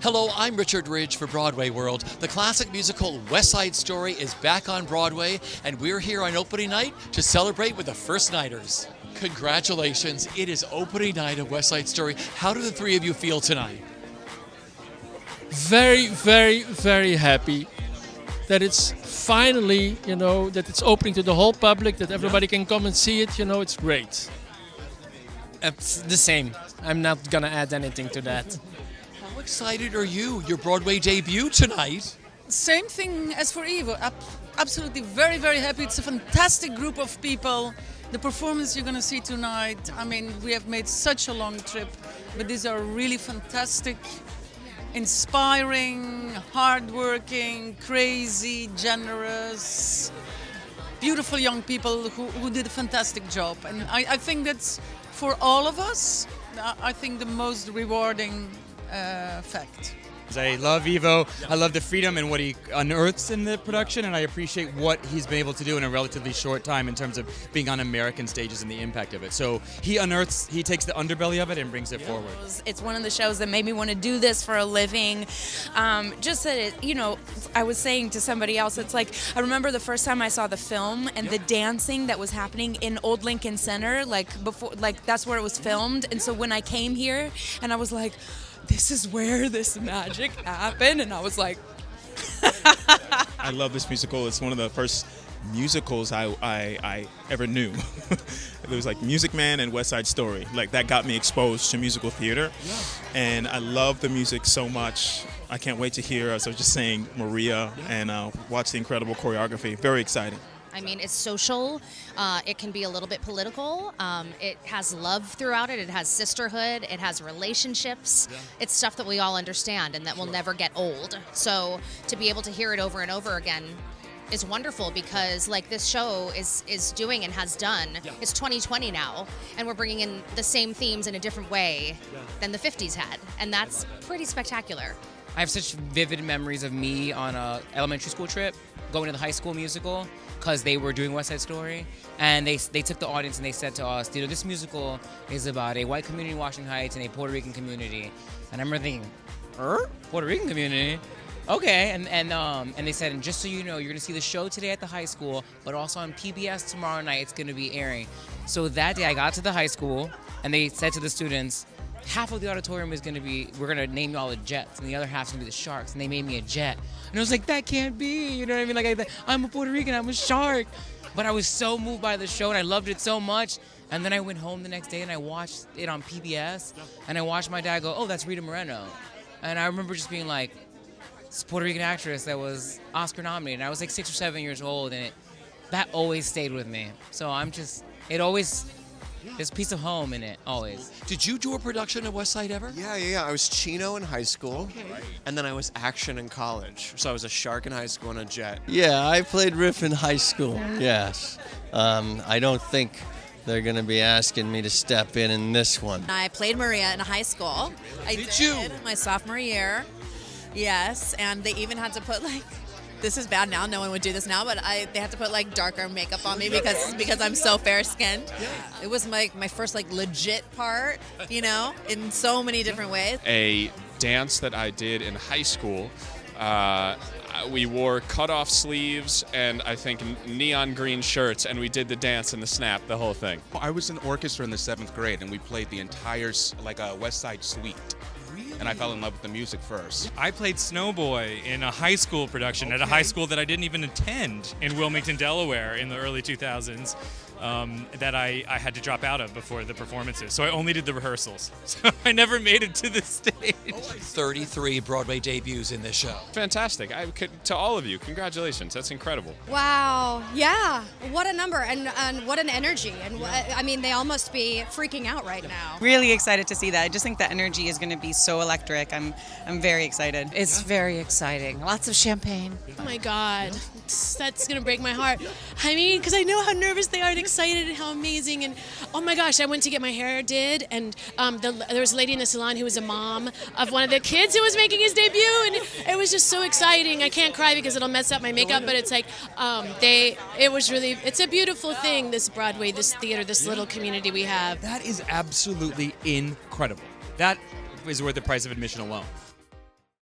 Hello, I'm Richard Ridge for Broadway World. The classic musical West Side Story is back on Broadway, and we're here on opening night to celebrate with the first nighters. Congratulations, it is opening night of West Side Story. How do the three of you feel tonight? Very, very, very happy that it's finally, that it's opening to the whole public, that everybody can come and see it. It's great. It's the same. I'm not gonna add anything to that. How excited are you? Your Broadway debut tonight. Same thing as for Evo. Absolutely very, very happy. It's a fantastic group of people. The performance you're going to see tonight, I mean, we have made such a long trip, but these are really fantastic, inspiring, hardworking, crazy, generous, beautiful young people who did a fantastic job. And I think that's, for all of us, I think the most rewarding fact. I love Evo. I love the freedom and what he unearths in the production, and I appreciate what he's been able to do in a relatively short time in terms of being on American stages and the impact of it. So he takes the underbelly of it and brings it forward. It's one of the shows that made me want to do this for a living. Just that, I was saying to somebody else, it's like, I remember the first time I saw the film and the dancing that was happening in Old Lincoln Center, that's where it was filmed. And so when I came here and I was like, this is where this magic happened, and I was like, I love this musical. It's one of the first musicals I ever knew. It was like Music Man and West Side Story. Like, that got me exposed to musical theater, and I love the music so much. I can't wait to hear, as I was just saying, Maria, and watch the incredible choreography. Very exciting. I mean, it's social. It can be a little bit political. It has love throughout it. It has sisterhood. It has relationships. Yeah. It's stuff that we all understand and that will never get old. So to be able to hear it over and over again is wonderful, because like this show is doing and has done. Yeah. It's 2020 now, and we're bringing in the same themes in a different way than the 50s had. And that's pretty spectacular. I have such vivid memories of me on a elementary school trip going to the high school musical, because they were doing West Side Story, and they took the audience and they said to us, this musical is about a white community in Washington Heights and a Puerto Rican community. And I remember thinking, Puerto Rican community? Okay, and they said, and just so you know, you're gonna see the show today at the high school, but also on PBS tomorrow night, it's gonna be airing. So that day I got to the high school, and they said to the students, half of the auditorium is we're gonna name y'all the Jets, and the other half's gonna be the Sharks, and they made me a Jet. And I was like, that can't be, you know what I mean? Like, I'm a Puerto Rican, I'm a Shark. But I was so moved by the show, and I loved it so much. And then I went home the next day, and I watched it on PBS, and I watched my dad go, oh, that's Rita Moreno. And I remember just being like, this Puerto Rican actress that was Oscar nominated. And I was like 6 or 7 years old, and that always stayed with me. So there's a piece of home in it, always. Did you do a production of West Side ever? Yeah. I was Chino in high school, and then I was Action in college. So I was a Shark in high school and a Jet. Yeah, I played Riff in high school, yes. I don't think they're going to be asking me to step in this one. I played Maria in high school. I did my sophomore year, yes, and they even had to put this is bad now, no one would do this now, but they had to put darker makeup on me because I'm so fair-skinned. It was my first legit part, in so many different ways. A dance that I did in high school, we wore cut-off sleeves and I think neon green shirts, and we did the dance and the snap, the whole thing. I was in orchestra in the 7th grade, and we played the entire West Side Suite. And I fell in love with the music first. I played Snowboy in a high school production at a high school that I didn't even attend in Wilmington, Delaware in the early 2000s that I had to drop out of before the performances. So I only did the rehearsals. So I never made it to the stage. 33 Broadway debuts in this show. Fantastic. To all of you, congratulations. That's incredible. Wow. Yeah. What a number and what an energy. And I mean, they all must be freaking out right now. Really excited to see that. I just think the energy is going to be so electric. I'm very excited. It's very exciting. Lots of champagne. Oh my God. That's going to break my heart. I mean, because I know how nervous they are and excited and how amazing. And oh my gosh, I went to get my hair did, and there was a lady in the salon who was a mom of one of the kids who was making his debut, and it was just so exciting. I can't cry because it'll mess up my makeup, but it's it's a beautiful thing, this Broadway, this theater, this little community we have. That is absolutely incredible. That is worth the price of admission alone.